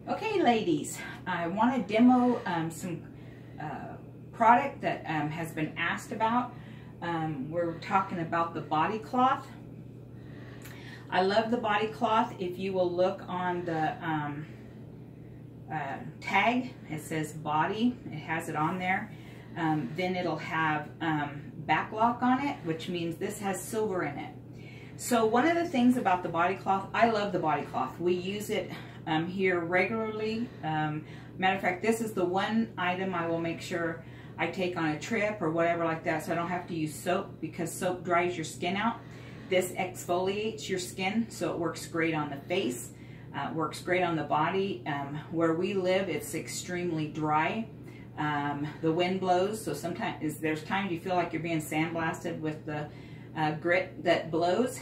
Okay, ladies, I want to demo some product that has been asked about. We're talking about the body cloth. I love the body cloth. If you will look on the tag, it says body. It has it on there. Then it'll have backlock on it, which means this has silver in it. So one of the things about the body cloth, I love the body cloth. We use it here regularly. Matter of fact, this is the one item I will make sure I take on a trip or whatever like that, so I don't have to use soap, because soap dries your skin out. This exfoliates your skin, so it works great on the face. Works great on the body. Where we live, it's extremely dry. The wind blows, so sometimes there's times you feel like you're being sandblasted with the grit that blows.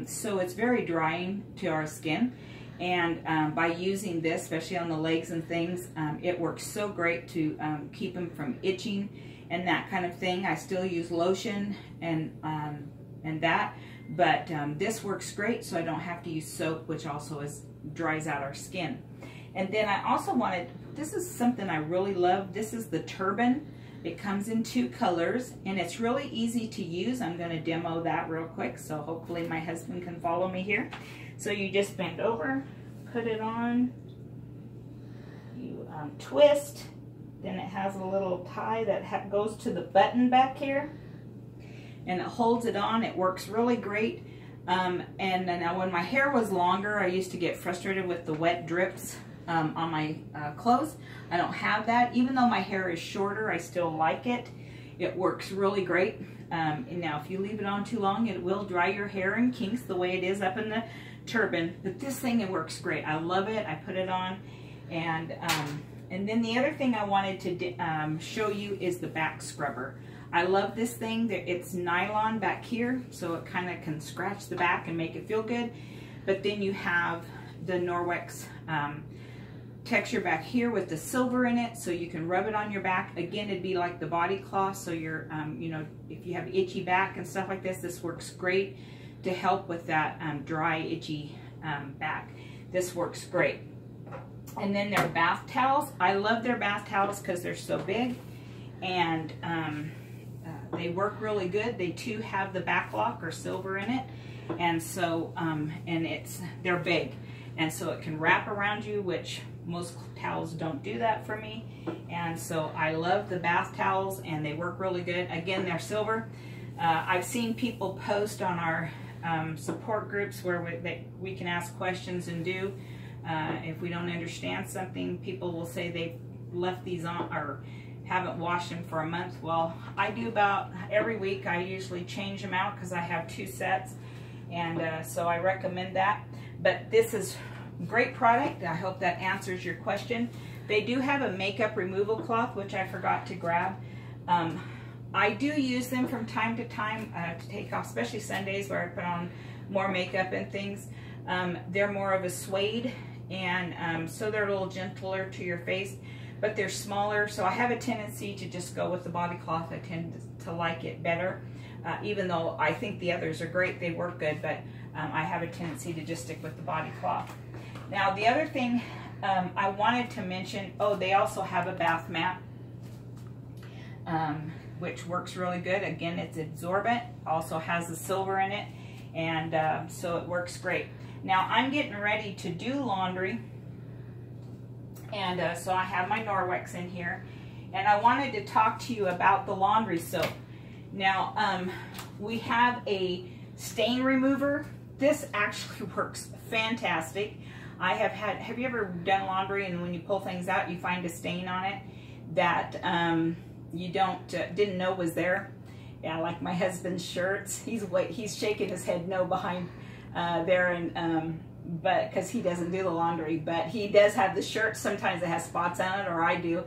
So it's very drying to our skin. And by using this, especially on the legs and things, it works so great to keep them from itching and that kind of thing. I still use lotion and that, but this works great, so I don't have to use soap, which also dries out our skin. And then I also wanted, this is something I really love. This is the turban. It comes in 2 colors, and it's really easy to use. I'm going to demo that real quick, so hopefully my husband can follow me here. So you just bend over, put it on, you twist, then it has a little tie that goes to the button back here, and it holds it on. It works really great. And now when my hair was longer, I used to get frustrated with the wet drips on my clothes. I don't have that. Even though my hair is shorter, I still like it. It works really great. And now if you leave it on too long, it will dry your hair in kinks the way it is up in the turban. But this thing, it works great. I love it. I put it on. And then the other thing I wanted to show you is the back scrubber. I love this thing. It's nylon back here, so it kind of can scratch the back and make it feel good. But then you have the Norwex texture back here with the silver in it, so you can rub it on your back. Again, it'd be like the body cloth, so you're, you know, if you have itchy back and stuff like this works great to help with that dry, itchy back. This works great. And then their bath towels. I love their bath towels because they're so big, and they work really good. They too have the backlock or silver in it, and so they're big, and so it can wrap around you, which most towels don't do that for me. And so I love the bath towels, and they work really good. Again, they're silver. I've seen people post on our support groups where we can ask questions and do. If we don't understand something, people will say they've left these on or haven't washed them for a month. Well, I do about every week. I usually change them out because I have 2 sets, and so I recommend that. But this is great product. I hope that answers your question. They do have a makeup removal cloth, which I forgot to grab. I do use them from time to time to take off, especially Sundays where I put on more makeup and things. They're more of a suede, and so they're a little gentler to your face, but they're smaller, so I have a tendency to just go with the body cloth. I tend to like it better, even though I think the others are great. They work good, but I have a tendency to just stick with the body cloth. Now, the other thing I wanted to mention, they also have a bath mat, which works really good. Again, it's absorbent, also has the silver in it, and so it works great. Now, I'm getting ready to do laundry, and so I have my Norwex in here, and I wanted to talk to you about the laundry soap. Now, we have a stain remover. This actually works fantastic. Have you ever done laundry and when you pull things out, you find a stain on it that you didn't know was there? Yeah, like my husband's shirts. He's shaking his head no behind there, and but because he doesn't do the laundry, but he does have the shirts. Sometimes it has spots on it, or I do,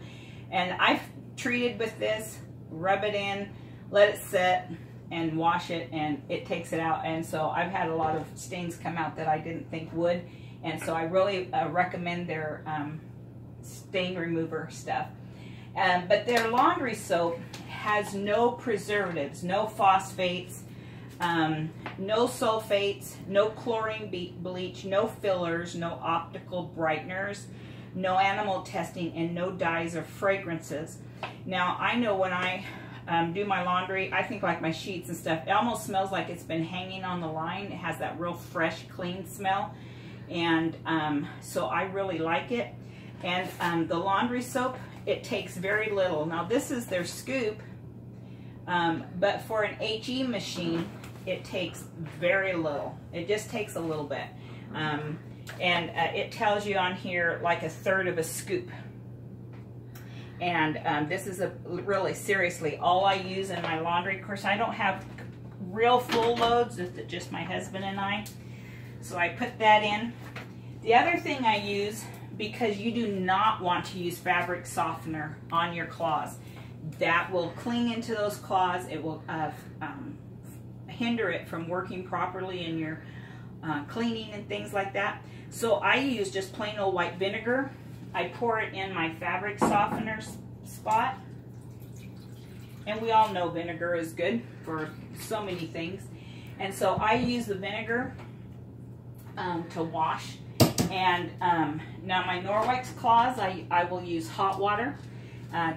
and I've treated with this. Rub it in, let it set, and wash it, and it takes it out. And so I've had a lot of stains come out that I didn't think would, and so I really recommend their stain remover stuff. But their laundry soap has no preservatives, no phosphates, no sulfates, no chlorine bleach, no fillers, no optical brighteners. no animal testing, and no dyes or fragrances. Now, I know when I do my laundry, I think like my sheets and stuff, it almost smells like it's been hanging on the line. It has that real fresh, clean smell. And so I really like it. And the laundry soap, it takes very little. Now this is their scoop, but for an HE machine, it takes very little. It just takes a little bit. It tells you on here like 1/3 of a scoop. And this is really, seriously, all I use in my laundry. Of course, I don't have real full loads, it's just my husband and I. So I put that in. The other thing I use, because you do not want to use fabric softener on your claws. That will cling into those claws. It will hinder it from working properly in your cleaning and things like that. So I use just plain old white vinegar. I pour it in my fabric softener spot. And we all know vinegar is good for so many things. And so I use the vinegar to wash. And now my Norwex claws, I will use hot water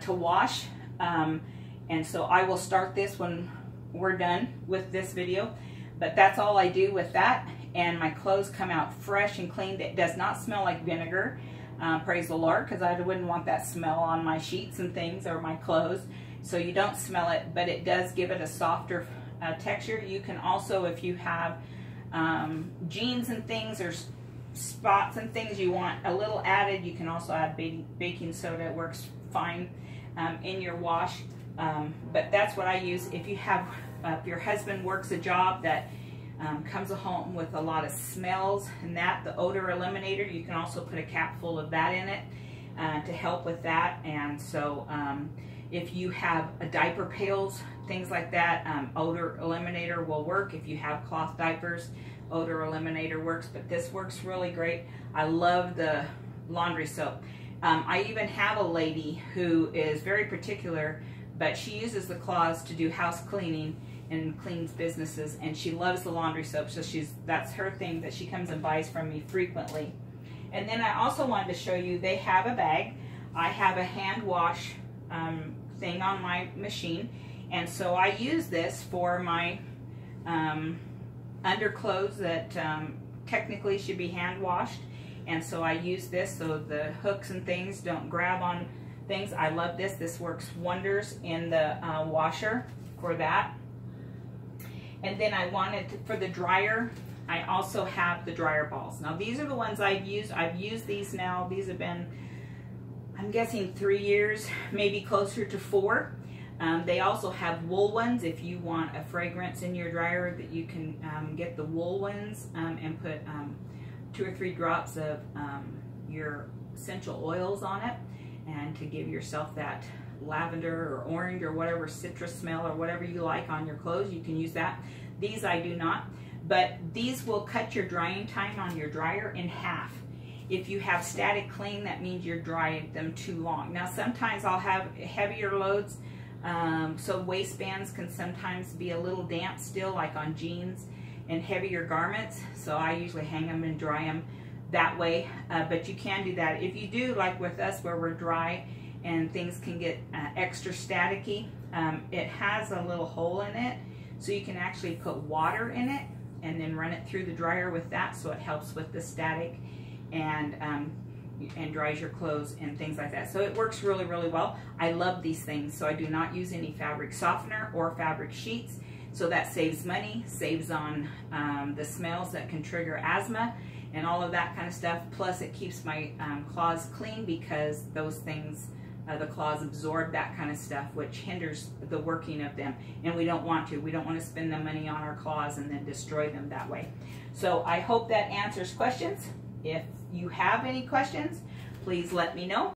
to wash. And so I will start this when we're done with this video. But that's all I do with that. And my clothes come out fresh and clean. It does not smell like vinegar. Praise the Lord, because I wouldn't want that smell on my sheets and things or my clothes. So you don't smell it, but it does give it a softer texture. You can also, if you have jeans and things or spots and things you want a little added, you can also add baking soda. It works fine in your wash. But that's what I use. If you have, if your husband works a job that comes home with a lot of smells and that, the odor eliminator, you can also put a cap full of that in it to help with that. And so if you have diaper pails, things like that, odor eliminator will work. If you have cloth diapers, odor eliminator works, but this works really great. I love the laundry soap. I even have a lady who is very particular, but she uses the claws to do house cleaning and cleans businesses, and she loves the laundry soap, so that's her thing that she comes and buys from me frequently. And then I also wanted to show you, they have a bag. I have a hand wash thing on my machine, and so I use this for my underclothes that technically should be hand washed, and so I use this so the hooks and things don't grab on things. I love this. This works wonders in the washer for that. And then I wanted to, for the dryer, I also have the dryer balls. Now these are the ones I've used. I've used these now. These have been, I'm guessing 3 years, maybe closer to 4. They also have wool ones. If you want a fragrance in your dryer, that you can get the wool ones and put 2 or 3 drops of your essential oils on it, and to give yourself that lavender or orange or whatever citrus smell or whatever you like on your clothes, you can use that. These I do not, but these will cut your drying time on your dryer in half. If you have static cling, that means you're drying them too long. Now sometimes I'll have heavier loads, so waistbands can sometimes be a little damp still, like on jeans and heavier garments, so I usually hang them and dry them that way. But you can do that. If you do, like with us where we're dry and things can get extra staticky, it has a little hole in it, so you can actually put water in it and then run it through the dryer with that, so it helps with the static and dries your clothes and things like that. So it works really, really well. I love these things, so I do not use any fabric softener or fabric sheets, so that saves money, saves on the smells that can trigger asthma and all of that kind of stuff. Plus it keeps my claws clean, because those things, the claws absorb that kind of stuff, which hinders the working of them, and we don't want to. We don't want to spend the money on our claws and then destroy them that way. So I hope that answers questions. If you have any questions, please let me know.